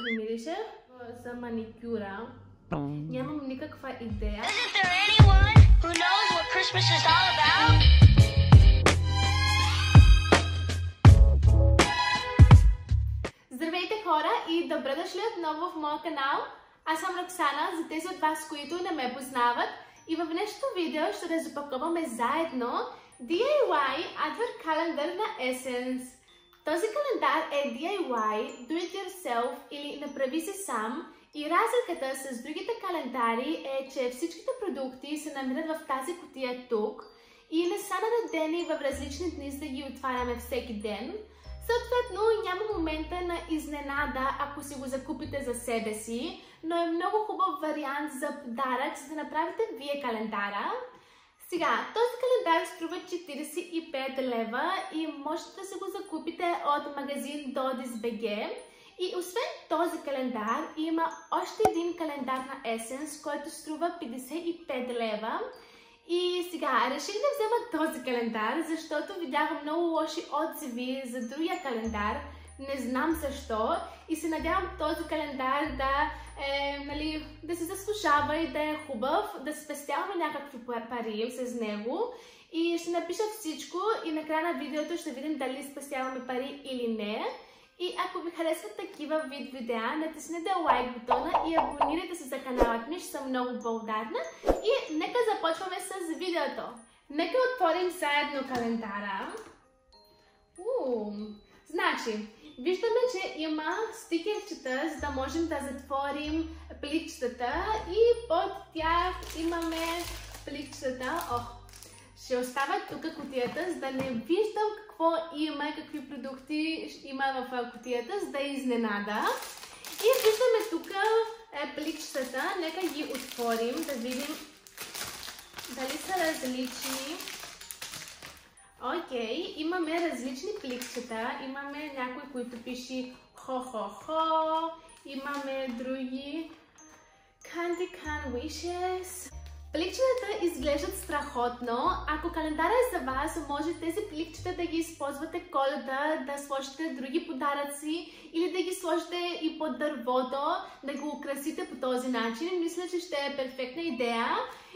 ми мирише за маникюра. Нямам никаква идея. Здравейте хора и добре дошли отново в моя канал. Аз съм Роксана, за тези от вас, които не ме познават. И в днешното видео ще разпаковаме заедно DIY Advent Calendar на Essence. Този календар е DIY, Do It Yourself или Направи се сам. И разликата с другите календари е, че всичките продукти се намират в тази кутия тук и не са наредени в различни дни, за да ги отваряме всеки ден. Съответно, няма момента на изненада, ако си го закупите за себе си, но е много хубав вариант за подарък, за да направите вие календара. Сега, този календар струва 45 лева и можете да се го закупите от магазин Dodis.bg. И освен този календар, има още един календар на Essence, който струва 55 лева. И сега реших да взема този календар, защото видях много лоши отзиви за другия календар. Не знам защо. И се надявам този календар да се заслужава и да е хубав, да спестяваме някакви пари с него. И ще напиша всичко и накрая на видеото ще видим дали спестяваме пари или не. И ако ви харесват такива вид видеа, натиснете лайк бутона и абонирайте се за каналът ми, ще съм много благодарна. И нека започваме с видеото. Нека отворим заедно календара. Значи, виждаме, че има стикерчета, за да можем да затворим пликчетата и под тях имаме пликчетата. Ще оставя тук кутията, за да не виждам какво има, какви продукти има в кутията, за да е изненада. И виждаме тук пликчетата. Нека ги отворим, да видим дали са различни. Окей, имаме различни пликчета. Имаме някои, които пише хо-хо-хо. Имаме други Candy Can Wishes. Пликчетата изглеждат страхотно. Ако календара е за вас, може тези пликчета да ги използвате Коледа, да сложите други подаръци или да ги сложите и под дървото, да го украсите по този начин. Мисля, че ще е перфектна идея.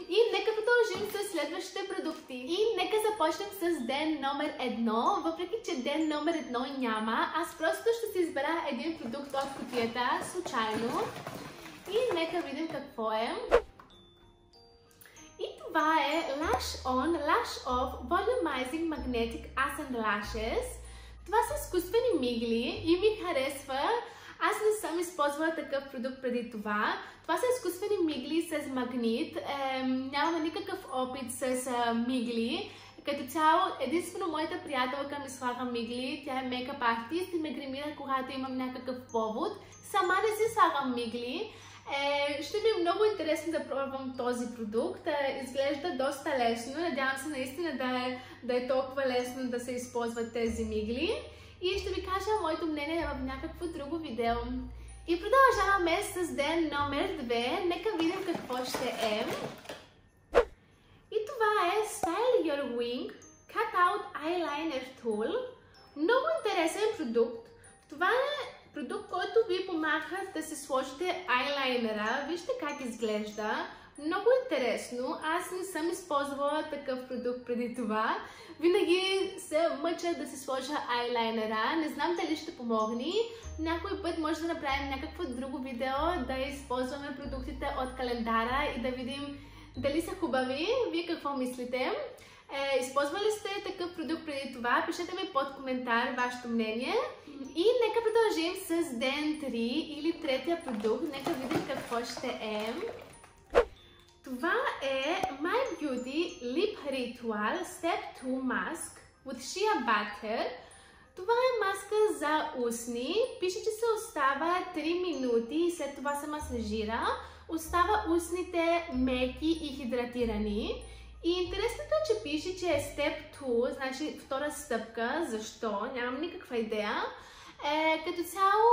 И нека продължим с следващите продукти. И нека започнем с ден номер 1. Въпреки че ден номер 1 няма, аз просто ще си избера един продукт от кутията, случайно. И нека видим какво е. И това е Lash On, Lash Off Volumizing Magnetic Accent Lashes. Това са изкуствени мигли и ми харесва. Аз не съм използвала такъв продукт преди това. Това са изкуствени мигли с магнит. Нямаме никакъв опит с мигли. Като цяло, единствено моята приятелка ми слага мигли. Тя е мейкъп артист и ме гримира, когато имам някакъв повод. Сама не си слагам мигли. Ще ми е много интересно да пробвам този продукт. Изглежда доста лесно. Надявам се наистина да е толкова лесно да се използват тези мигли. И ще ви кажа моето мнение в някакво друго видео. И продължаваме с ден номер 2. Нека видим какво ще е. И това е Style Your Wing Cut Out Eyeliner Tool. Много интересен продукт. Това е продукт, който ви помага да се сложите айлайнера. Вижте как изглежда. Много интересно. Аз не съм използвала такъв продукт преди това. Винаги се мъча да се сложа айлайнера. Не знам дали ще помогне. Някой път може да направим някакво друго видео, да използваме продуктите от календара и да видим дали са хубави. Вие какво мислите? Използвали сте такъв продукт преди това? Пишете ми под коментар вашето мнение. И нека продължим с ден 3 или третия продукт. Нека видим какво ще е. Това е My Beauty Lip Ritual Step 2 Mask with Shea Butter. Това е маска за устни. Пише, че се остава 3 минути и след това се масажира. Остава устните меки и хидратирани. И интересното е, че пише, че е Step 2, значи втора стъпка. Защо? Нямам никаква идея. Като цяло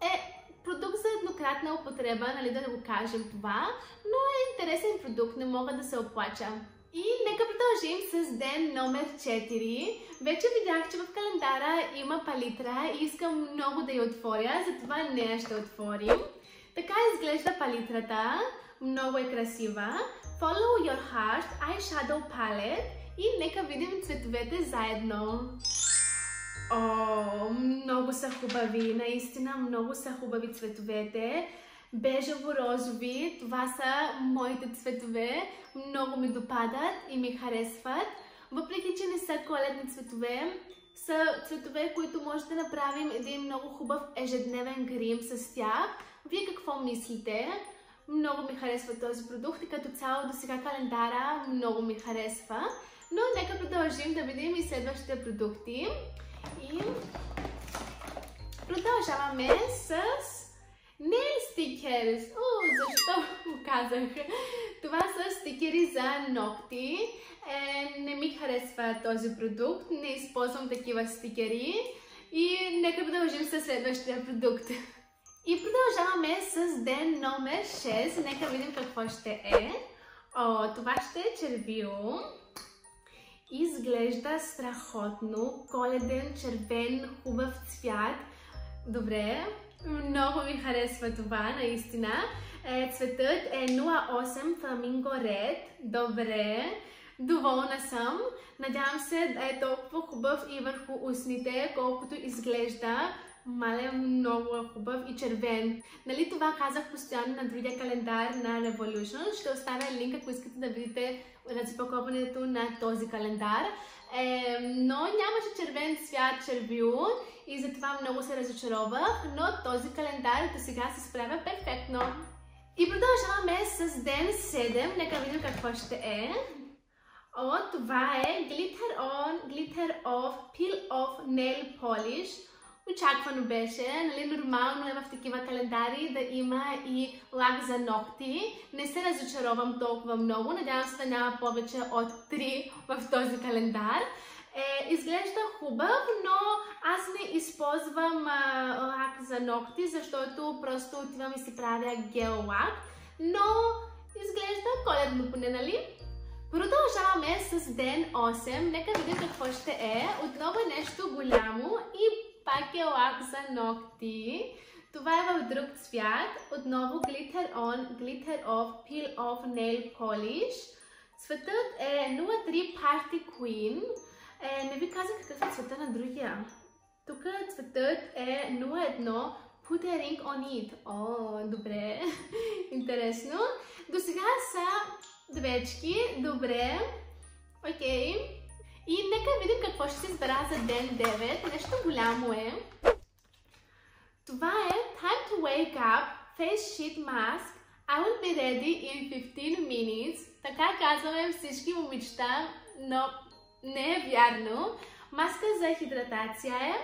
е продукт за еднократна употреба, нали да го кажем това, но е интересен продукт, не мога да се оплача. И нека продължим с ден номер 4. Вече видях, че в календара има палитра и искам много да я отворя, затова нея ще отворим. Така изглежда палитрата. Много е красива. Follow Your Heart Eyeshadow Palette и нека видим цветовете заедно. О, много са хубави, наистина много са хубави цветовете. Бежево-розови, това са моите цветове, много ми допадат и ми харесват. Въпреки че не са коледни цветове, са цветове, които може да направим един много хубав ежедневен грим с тях. Вие какво мислите? Много ми харесва този продукт и като цяло до сега календара много ми харесва. Но нека продължим да видим и следващите продукти. И продължаваме с Nail Stickers. Защо го казах? Това са стикери за ногти. Не ми харесва този продукт. Не използвам такива стикери. И нека продължим с следващия продукт. И продължаваме с ден номер 6. Нека видим какво ще е. Това ще е червило. Изглежда страхотно. Коледен, червен, хубав цвят. Добре. Много ми харесва това, наистина. Цветът е 08 Flamingo Red. Добре. Доволна съм. Надявам се да е толкова хубав и върху устните, колкото изглежда. Мале, много хубав и червен. Нали това казах постоянно на другия календар на Revolution. Ще оставя линк, ако искате да видите разпаковането на този календар. Но нямаше червен цвят червило и затова много се разочаровах, но този календар до сега се справя перфектно. И продължаваме с ден 7. Нека видим какво ще е. Това е Glitter On, Glitter Off, Peel Off Nail Polish. Очаквано беше, нали, нормално е в такива календари да има и лак за ногти. Не се разочаровам толкова много, надявам се да няма повече от 3 в този календар. Изглежда хубав, но аз не използвам лак за ногти, защото просто отивам и си правя гел лак. Но изглежда коледно поне, нали? Продължаваме с ден 8. Нека видим какво ще е. Отново е нещо голямо и пак е лак за ногти. Това е в друг цвят. Отново Glitter On, Glitter Off, Peel Off Nail Polish. Цветът е 03 Party Queen. Не ви казах какъв е цвета на другия. Тук цветът е 01 Put a Ring on It. Добре. Интересно. До сега са двечки. Добре. Окей. И нека видим какво ще се избера за ден 9. Нещо голямо е. Това е Time to Wake Up Face Sheet Mask. I will be ready in 15 minutes. Така казваме всички момичета, но не е вярно. Маска за хидратация е.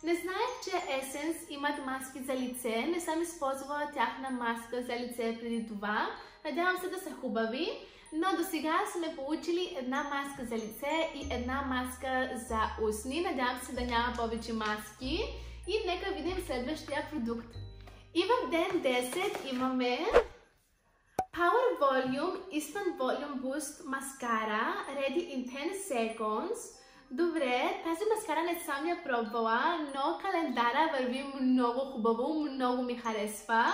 Не знаех, че Essence имат маски за лице. Не съм използвала тяхна маска за лице преди това. Надявам се да са хубави. Но до сега сме получили една маска за лице и една маска за устни. Надявам се да няма повече маски. И нека видим следващия продукт. И в ден 10 имаме Power Volume Instant Volume Boost Mascara Ready in 10 Seconds. Добре, тази маскара не съм я пробвала, но календара върви много хубаво, много ми харесва.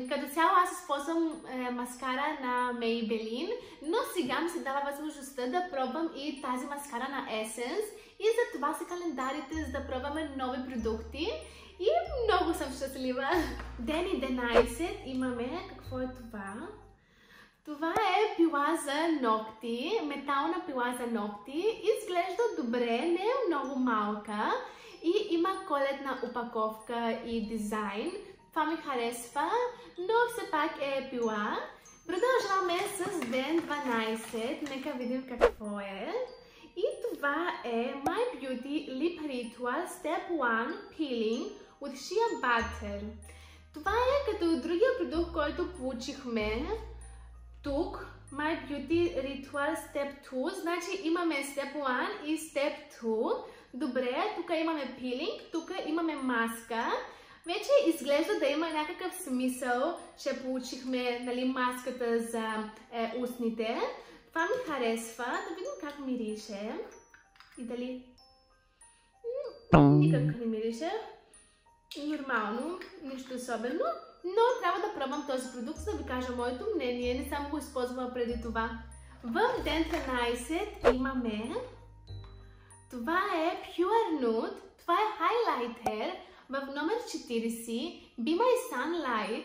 Като цяло аз използвам маскара на Maybelline, но сега ми се дава възможността да пробвам и тази маскара на Essence. И за това са календарите, за да пробваме нови продукти. И много съм щастлива. Ден 11 имаме, какво е това? Това е пила за ногти, метална пила за ногти. Изглежда добре, не е много малка и има коледна опаковка и дизайн. Това ми харесва, но все пак е пила. Продължаваме с ден 12. Нека видим какво е. И това е My Beauty Lip Ritual Step 1 Peeling with Shea Butter. Това е като другия продукт, който получихме тук. My Beauty Ritual Step 2. Значи имаме Step 1 и Step 2. Добре, тук имаме пилинг, тук имаме маска. Вече изглежда да има някакъв смисъл, че получихме, нали, маската за устните. Това ми харесва. Да видим как мирише. И дали... Никак не мирише. Нормално, нищо особено. Но трябва да пробвам този продукт, за да ви кажа моето мнение. Не съм го използвала преди това. В ден 13 имаме... Това е Pure Nude. Това е хайлайтер в номер 40. Be My Sunlight.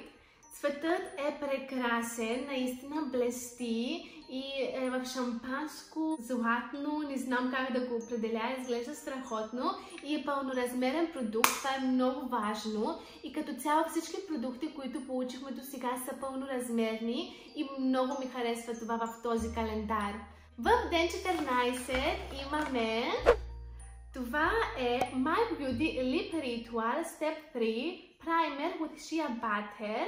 Цветът е прекрасен, наистина блести и е в шампанско, златно, не знам как да го определя, изглежда страхотно и е пълноразмерен продукт, това е много важно и като цяло всички продукти, които получихме до сега са пълноразмерни и много ми харесва това в този календар. В ден 14 имаме... Това е My Beauty Lip Ritual Step 3 Primer with Shea Butter.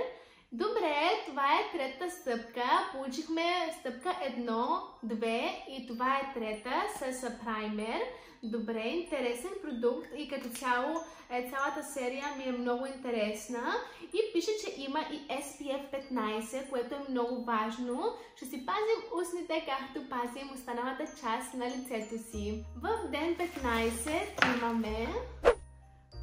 Добре, това е третата стъпка. Получихме стъпка 1, 2 и това е трета с праймер. Добре, интересен продукт и като цяло цялата серия ми е много интересна. И пише, че има и SPF 15, което е много важно. Ще си пазим устните, както пазим останалата част на лицето си. В ден 15 имаме...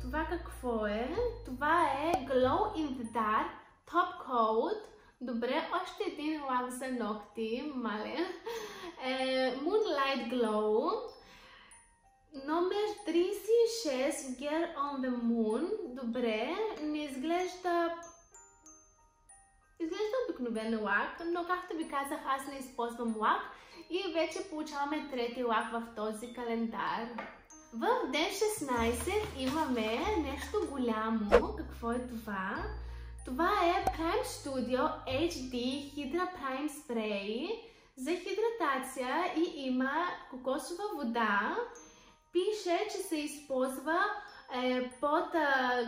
Това какво е? Това е Glow in the Dark Top Coat. Добре, още един лак за ногти, маля. Moonlight Glow. Номер 36, Girl on the Moon. Добре, не изглежда... Изглежда обикновен лак, но както ви казах, аз не използвам лак и вече получаваме трети лак в този календар. В ден 16 имаме нещо голямо. Какво е това? Това е Prime Studio HD Hydra Prime Spray за хидратация и има кокосова вода. Пише, че се използва под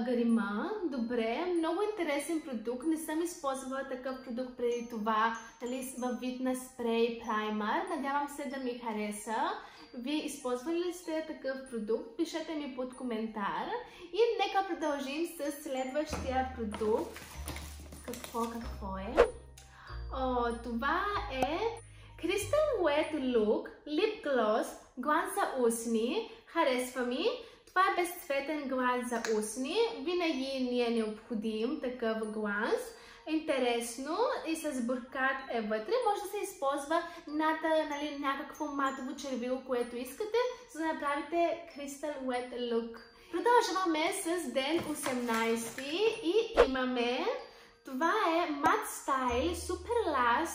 грима. Добре, много интересен продукт. Не съм използвала такъв продукт преди това, нали, във вид на спрей праймер. Надявам се да ми хареса. Вие използвали ли сте такъв продукт? Пишете ми под коментар. И нека продължим с следващия продукт. Какво е? Това е Crystal Wet Look Lip Gloss глас за устни. Харесва ми. Това е безцветен глас за устни. Винаги ни е необходим такъв глас. Интересно и с буркат е вътре. Може да се използва над някакво матово червило, което искате, за да направите Crystal Wet Look. Продължаваме с ден 18 и имаме... Това е Matte Style Super Lash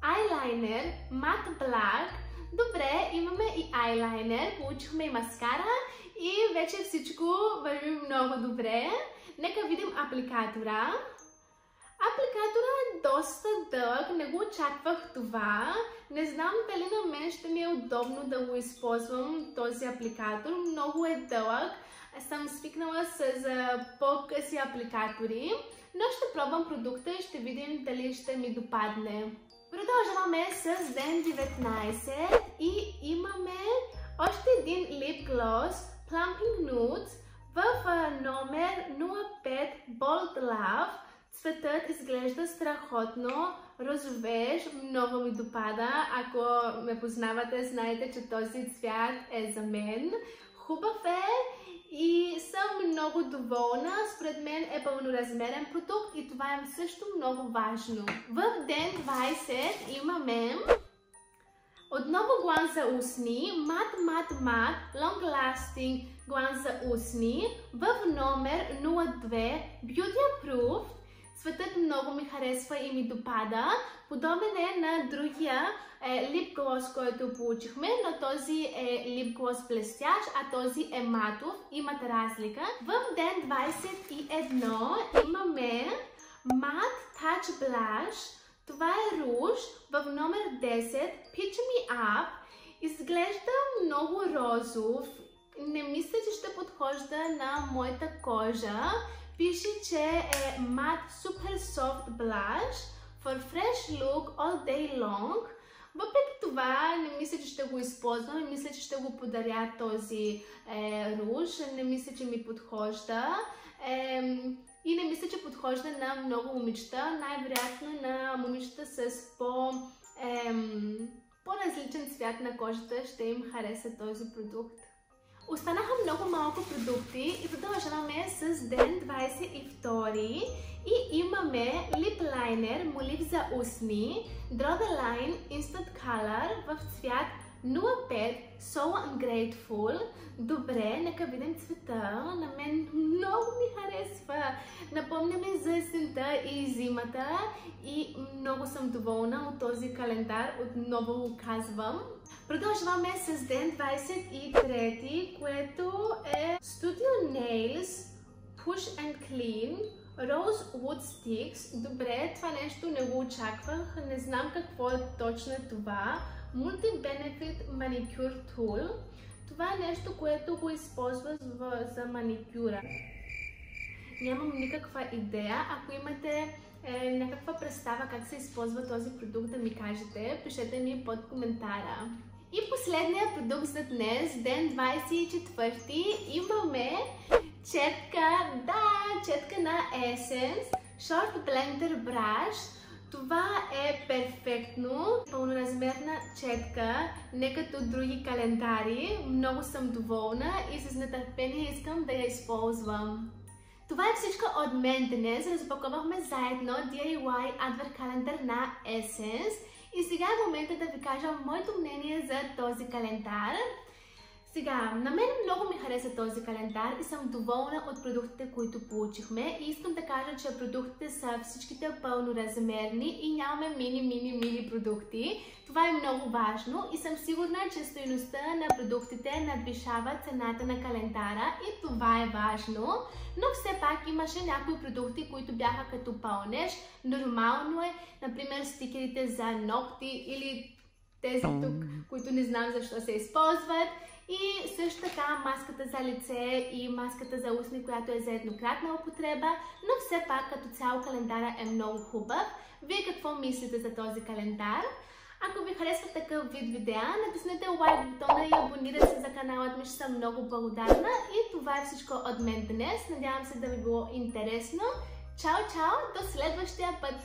Eyeliner Matte Black. Добре, имаме и eyeliner, получихме и маскара и вече всичко върви много добре. Нека видим апликатора. Апликатора е доста дълъг, не го очаквах това. Не знам дали на мен ще ми е удобно да го използвам този апликатор. Много е дълъг. Съм свикнала с по-къси апликатори, но ще пробвам продукта и ще видим дали ще ми допадне. Продължаваме с ден 19 и имаме още един лип глос Plumping Nudes в номер 05 Bold Love. Цветът изглежда страхотно, розовеж, много ми допада. Ако ме познавате, знаете, че този цвят е за мен. Хубав е и съм много доволна. Според мен е пълноразмерен продукт и това е също много важно. В ден 20 имаме отново глас за устни, Matte Long Lasting глас за устни в номер 02 Beauty Approved. Цветът много ми харесва и ми допада. Подобен е на другия лип глос, който получихме, но този е лип глос блестящ, а този е матов. Имат разлика. В ден 21 имаме Matte Touch Blush. Това е руж в номер 10 Pitch Me Up. Изглежда много розов. Не мисля, че ще подхожда на моята кожа. Пише, че е Matte Super Soft Blush for Fresh Look All Day Long. Въпреки това, не мисля, че ще го използвам. Мисля, че ще го подаря този руж. Не мисля, че ми подхожда. И не мисля, че подхожда на много момичета. Най-вероятно на момичета с по-различен цвят на кожата ще им хареса този продукт. Останаха много малко продукти и продължаваме с ден 22 и имаме лип лайнер, молив за устни, Draw the Line Instant Color в цвят 05 So Ungrateful. Добре, нека видим цвета. На мен много ми харесва. Напомня ми за есента и зимата и много съм доволна от този календар. Отново го казвам. Продължаваме с ден 23, което е Studio Nails Push and Clean Rose Wood Sticks. Добре, това нещо не го очаквах. Не знам какво е точно това. Multi-Benefit Manicure Tool. Това е нещо, което го използва за маникюра. Нямам никаква идея. Ако имате някаква представа как се използва този продукт, да ми кажете. Пишете ми под коментара. И последният продукт за днес, ден 24, имаме четка. Да, четка на Essence Short Blender Brush. Това е перфектно, пълноразмерна четка, не като други календари. Много съм доволна и с нетърпение искам да я използвам. Това е всичко от мен днес. Разпаковахме заедно DIY Advent Calendar на Essence. И сега е момента да ви кажа моето мнение за този календар. Сега, на мен много ми хареса този календар и съм доволна от продуктите, които получихме. И искам да кажа, че продуктите са всичките пълноразмерни и нямаме мини продукти. Това е много важно и съм сигурна, че стойността на продуктите надвишава цената на календара и това е важно. Но все пак имаше някои продукти, които бяха като пълнеж. Нормално е, например, стикерите за ногти или тези тук, които не знам защо се използват. И също така маската за лице и маската за устни, която е за еднократна употреба, но все пак като цяло календара е много хубав. Вие какво мислите за този календар? Ако ви харесва такъв вид видеа, натиснете лайк бутона и абонирайте се за каналът ми, ще съм много благодарна. И това е всичко от мен днес. Надявам се да ви било интересно. Чао, чао! До следващия път!